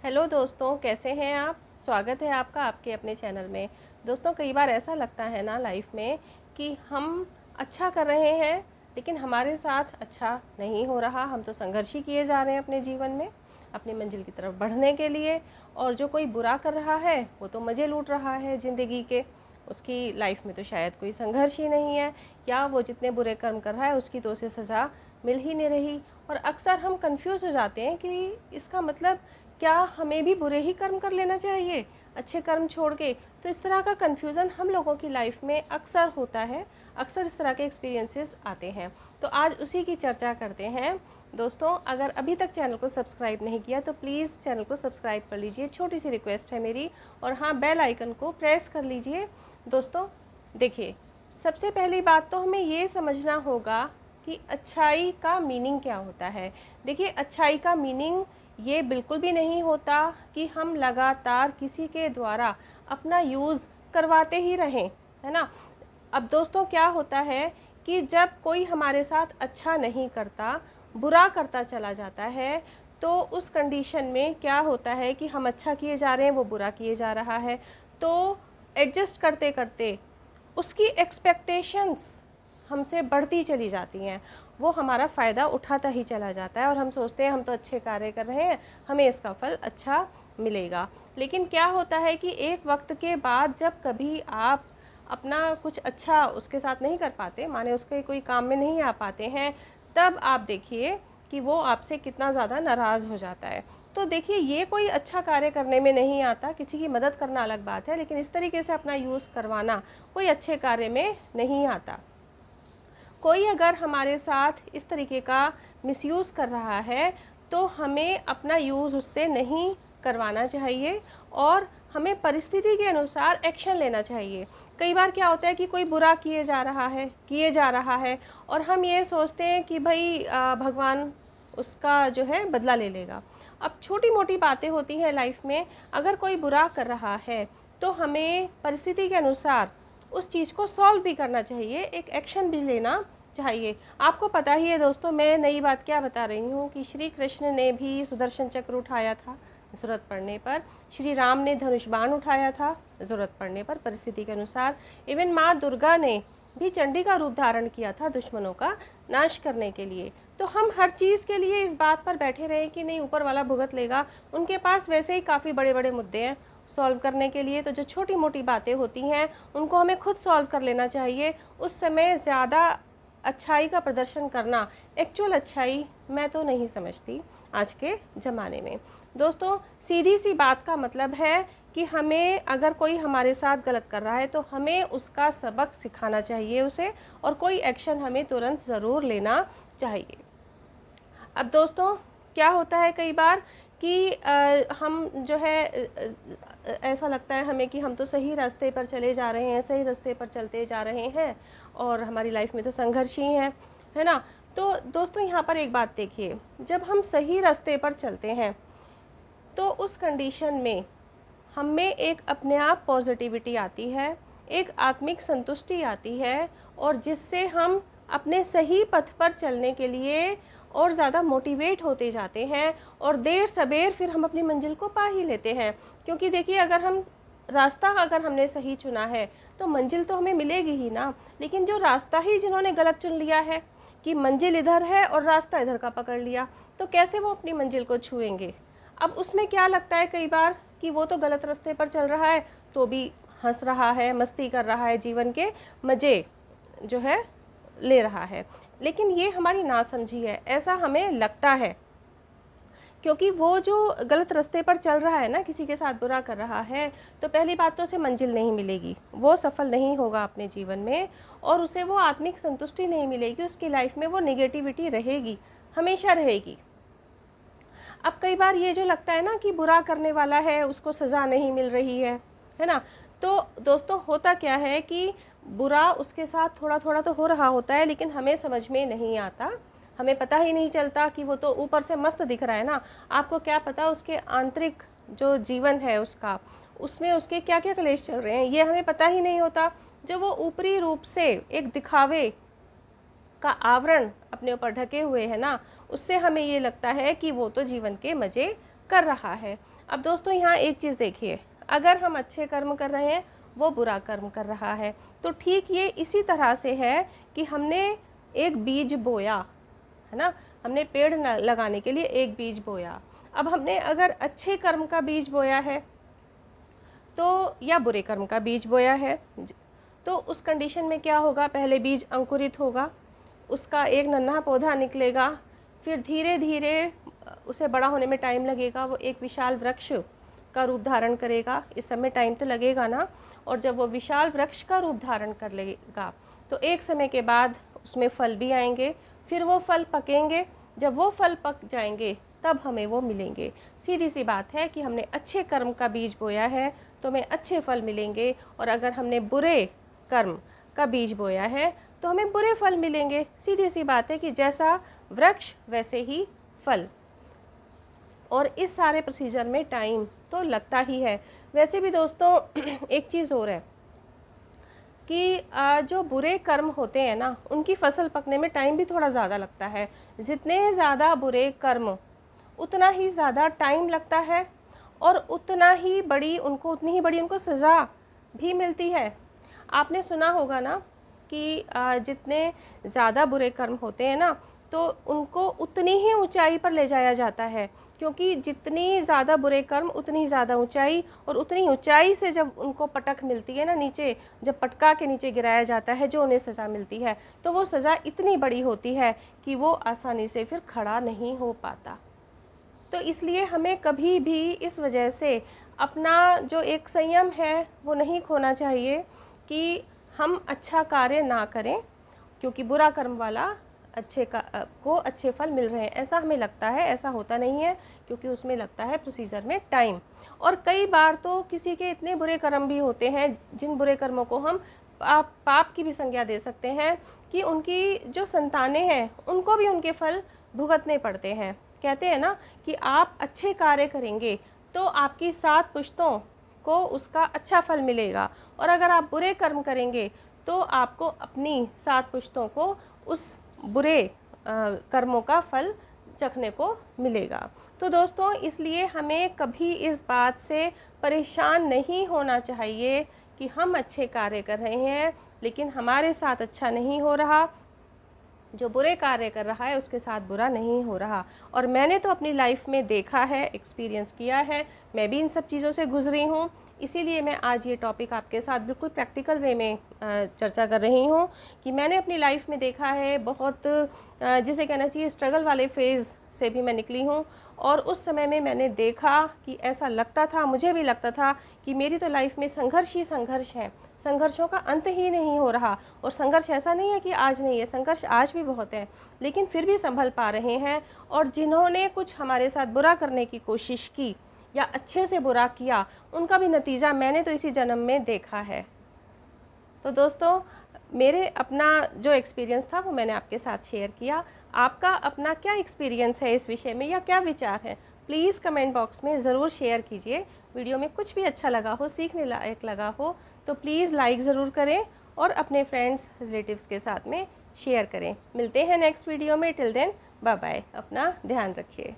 Hello दोस्तों, कैसे हैं आप। स्वागत है आपका आपके अपने चैनल में। दोस्तों, कई बार ऐसा लगता है ना लाइफ में कि हम अच्छा कर रहे हैं लेकिन हमारे साथ अच्छा नहीं हो रहा। हम तो संघर्ष ही किए जा रहे हैं अपने जीवन में अपनी मंजिल की तरफ बढ़ने के लिए, और जो कोई बुरा कर रहा है वो तो मज़े लूट रहा है ज़िंदगी के। उसकी लाइफ में तो शायद कोई संघर्ष ही नहीं है, या वो जितने बुरे कर्म कर रहा है उसकी तो उसे सज़ा मिल ही नहीं रही। और अक्सर हम कंफ्यूज हो जाते हैं कि इसका मतलब क्या हमें भी बुरे ही कर्म कर लेना चाहिए अच्छे कर्म छोड़ के। तो इस तरह का कन्फ्यूज़न हम लोगों की लाइफ में अक्सर होता है, अक्सर इस तरह के एक्सपीरियंसेस आते हैं। तो आज उसी की चर्चा करते हैं। दोस्तों, अगर अभी तक चैनल को सब्सक्राइब नहीं किया तो प्लीज़ चैनल को सब्सक्राइब कर लीजिए, छोटी सी रिक्वेस्ट है मेरी। और हाँ, बेल आइकन को प्रेस कर लीजिए। दोस्तों देखिए, सबसे पहली बात तो हमें ये समझना होगा कि अच्छाई का मीनिंग क्या होता है। देखिए, अच्छाई का मीनिंग ये बिल्कुल भी नहीं होता कि हम लगातार किसी के द्वारा अपना यूज़ करवाते ही रहें, है ना। अब दोस्तों, क्या होता है कि जब कोई हमारे साथ अच्छा नहीं करता, बुरा करता चला जाता है, तो उस कंडीशन में क्या होता है कि हम अच्छा किए जा रहे हैं, वो बुरा किए जा रहा है। तो एडजस्ट करते करते उसकी एक्सपेक्टेशंस हमसे बढ़ती चली जाती हैं, वो हमारा फ़ायदा उठाता ही चला जाता है और हम सोचते हैं हम तो अच्छे कार्य कर रहे हैं, हमें इसका फल अच्छा मिलेगा। लेकिन क्या होता है कि एक वक्त के बाद जब कभी आप अपना कुछ अच्छा उसके साथ नहीं कर पाते, माने उसके कोई काम में नहीं आ पाते हैं, तब आप देखिए कि वो आपसे कितना ज़्यादा नाराज़ हो जाता है। तो देखिए, ये कोई अच्छा कार्य करने में नहीं आता। किसी की मदद करना अलग बात है, लेकिन इस तरीके से अपना यूज़ करवाना कोई अच्छे कार्य में नहीं आता। कोई अगर हमारे साथ इस तरीके का मिसयूज़ कर रहा है तो हमें अपना यूज़ उससे नहीं करवाना चाहिए और हमें परिस्थिति के अनुसार एक्शन लेना चाहिए। कई बार क्या होता है कि कोई बुरा किए जा रहा है और हम ये सोचते हैं कि भाई भगवान उसका जो है बदला ले लेगा। अब छोटी मोटी बातें होती हैं लाइफ में, अगर कोई बुरा कर रहा है तो हमें परिस्थिति के अनुसार उस चीज़ को सॉल्व भी करना चाहिए, एक एक्शन भी लेना चाहिए। आपको पता ही है दोस्तों, मैं नई बात क्या बता रही हूँ कि श्री कृष्ण ने भी सुदर्शन चक्र उठाया था ज़रूरत पड़ने पर, श्री राम ने धनुष बाण उठाया था ज़रूरत पड़ने पर, परिस्थिति के अनुसार। इवन माँ दुर्गा ने भी चंडी का रूप धारण किया था दुश्मनों का नाश करने के लिए। तो हम हर चीज़ के लिए इस बात पर बैठे रहें कि नहीं ऊपर वाला भुगत लेगा, उनके पास वैसे ही काफ़ी बड़े बड़े मुद्दे हैं सॉल्व करने के लिए। तो जो छोटी मोटी बातें होती हैं उनको हमें खुद सॉल्व कर लेना चाहिए। उस समय ज़्यादा अच्छाई का प्रदर्शन करना एक्चुअल अच्छाई मैं तो नहीं समझती आज के ज़माने में। दोस्तों, सीधी सी बात का मतलब है कि हमें अगर कोई हमारे साथ गलत कर रहा है तो हमें उसका सबक सिखाना चाहिए उसे, और कोई एक्शन हमें तुरंत ज़रूर लेना चाहिए। अब दोस्तों, क्या होता है कई बार कि हम जो है ऐसा लगता है हमें कि हम तो सही रास्ते पर चले जा रहे हैं, सही रास्ते पर चलते जा रहे हैं और हमारी लाइफ में तो संघर्ष ही है ना। तो दोस्तों, यहाँ पर एक बात देखिए, जब हम सही रास्ते पर चलते हैं तो उस कंडीशन में हम में एक अपने आप पॉजिटिविटी आती है, एक आत्मिक संतुष्टि आती है, और जिससे हम अपने सही पथ पर चलने के लिए और ज़्यादा मोटिवेट होते जाते हैं और देर सबेर फिर हम अपनी मंजिल को पा ही लेते हैं। क्योंकि देखिए, अगर हमने सही चुना है तो मंजिल तो हमें मिलेगी ही ना। लेकिन जो रास्ता ही जिन्होंने गलत चुन लिया है कि मंजिल इधर है और रास्ता इधर का पकड़ लिया, तो कैसे वो अपनी मंजिल को छुएंगे। अब उसमें क्या लगता है कई बार कि वो तो गलत रास्ते पर चल रहा है तो भी हंस रहा है, मस्ती कर रहा है, जीवन के मज़े जो है ले रहा है। लेकिन ये हमारी नासमझी है, ऐसा हमें लगता है, क्योंकि वो जो गलत रास्ते पर चल रहा है ना, किसी के साथ बुरा कर रहा है, तो पहली बात तो उसे मंजिल नहीं मिलेगी, वो सफल नहीं होगा अपने जीवन में, और उसे वो आत्मिक संतुष्टि नहीं मिलेगी। उसकी लाइफ में वो नेगेटिविटी रहेगी, हमेशा रहेगी। अब कई बार ये जो लगता है ना कि बुरा करने वाला है उसको सज़ा नहीं मिल रही है ना। तो दोस्तों, होता क्या है कि बुरा उसके साथ थोड़ा थोड़ा तो हो रहा होता है, लेकिन हमें समझ में नहीं आता, हमें पता ही नहीं चलता कि वो तो ऊपर से मस्त दिख रहा है ना। आपको क्या पता उसके आंतरिक जो जीवन है उसका, उसमें उसके क्या क्या क्लेश चल रहे हैं, ये हमें पता ही नहीं होता। जो वो ऊपरी रूप से एक दिखावे का आवरण अपने ऊपर ढके हुए है ना, उससे हमें ये लगता है कि वो तो जीवन के मज़े कर रहा है। अब दोस्तों यहाँ एक चीज़ देखिए, अगर हम अच्छे कर्म कर रहे हैं, वो बुरा कर्म कर रहा है, तो ठीक ये इसी तरह से है कि हमने एक बीज बोया है ना, हमने पेड़ लगाने के लिए एक बीज बोया। अब हमने अगर अच्छे कर्म का बीज बोया है तो, या बुरे कर्म का बीज बोया है, तो उस कंडीशन में क्या होगा, पहले बीज अंकुरित होगा, उसका एक नन्हा पौधा निकलेगा, फिर धीरे धीरे उसे बड़ा होने में टाइम लगेगा, वो एक विशाल वृक्ष का रूप धारण करेगा। इस समय टाइम तो लगेगा ना, और जब वो विशाल वृक्ष का रूप धारण कर लेगा तो एक समय के बाद उसमें फल भी आएंगे, फिर वो फल पकेंगे, जब वो फल पक जाएंगे तब हमें वो मिलेंगे। सीधी सी बात है कि हमने अच्छे कर्म का बीज बोया है तो हमें अच्छे फल मिलेंगे, और अगर हमने बुरे कर्म का बीज बोया है तो हमें बुरे फल मिलेंगे। सीधी सी बात है कि जैसा वृक्ष वैसे ही फल। और इस सारे प्रोसीजर में टाइम तो लगता ही है। वैसे भी दोस्तों एक चीज़ और है कि जो बुरे कर्म होते हैं ना, उनकी फसल पकने में टाइम भी थोड़ा ज़्यादा लगता है। जितने ज़्यादा बुरे कर्म उतना ही ज़्यादा टाइम लगता है, और उतनी ही बड़ी उनको सज़ा भी मिलती है। आपने सुना होगा ना कि जितने ज़्यादा बुरे कर्म होते हैं ना, तो उनको उतनी ही ऊंचाई पर ले जाया जाता है, क्योंकि जितनी ज़्यादा बुरे कर्म उतनी ज़्यादा ऊंचाई, और उतनी ऊंचाई से जब उनको पटक मिलती है ना नीचे, जब पटका के नीचे गिराया जाता है, जो उन्हें सज़ा मिलती है, तो वो सज़ा इतनी बड़ी होती है कि वो आसानी से फिर खड़ा नहीं हो पाता। तो इसलिए हमें कभी भी इस वजह से अपना जो एक संयम है वो नहीं खोना चाहिए कि हम अच्छा कार्य ना करें, क्योंकि बुरा कर्म वाला को अच्छे फल मिल रहे हैं, ऐसा हमें लगता है। ऐसा होता नहीं है, क्योंकि उसमें लगता है प्रोसीजर में टाइम। और कई बार तो किसी के इतने बुरे कर्म भी होते हैं, जिन बुरे कर्मों को हम पाप की भी संज्ञा दे सकते हैं, कि उनकी जो संतानें हैं उनको भी उनके फल भुगतने पड़ते हैं। कहते हैं ना कि आप अच्छे कार्य करेंगे तो आपकी 7 पुश्तों को उसका अच्छा फल मिलेगा, और अगर आप बुरे कर्म करेंगे तो आपको अपनी 7 पुश्तों को उस बुरे कर्मों का फल चखने को मिलेगा। तो दोस्तों, इसलिए हमें कभी इस बात से परेशान नहीं होना चाहिए कि हम अच्छे कार्य कर रहे हैं लेकिन हमारे साथ अच्छा नहीं हो रहा, जो बुरे कार्य कर रहा है उसके साथ बुरा नहीं हो रहा। और मैंने तो अपनी लाइफ में देखा है, एक्सपीरियंस किया है, मैं भी इन सब चीज़ों से गुजरी हूँ। इसीलिए मैं आज ये टॉपिक आपके साथ बिल्कुल प्रैक्टिकल वे में चर्चा कर रही हूँ कि मैंने अपनी लाइफ में देखा है, बहुत जिसे कहना चाहिए स्ट्रगल वाले फेज़ से भी मैं निकली हूँ। और उस समय में मैंने देखा कि ऐसा लगता था, मुझे भी लगता था कि मेरी तो लाइफ में संघर्ष ही संघर्ष है, संघर्षों का अंत ही नहीं हो रहा। और संघर्ष ऐसा नहीं है कि आज नहीं है, संघर्ष आज भी बहुत है, लेकिन फिर भी संभल पा रहे हैं। और जिन्होंने कुछ हमारे साथ बुरा करने की कोशिश की या अच्छे से बुरा किया, उनका भी नतीजा मैंने तो इसी जन्म में देखा है। तो दोस्तों, मेरे अपना जो एक्सपीरियंस था वो मैंने आपके साथ शेयर किया। आपका अपना क्या एक्सपीरियंस है इस विषय में, या क्या विचार है, प्लीज़ कमेंट बॉक्स में ज़रूर शेयर कीजिए। वीडियो में कुछ भी अच्छा लगा हो, सीखने लायक लगा हो, तो प्लीज़ लाइक ज़रूर करें और अपने फ्रेंड्स रिलेटिव्स के साथ में शेयर करें। मिलते हैं नेक्स्ट वीडियो में। टिल देन बाय बाय, अपना ध्यान रखिए।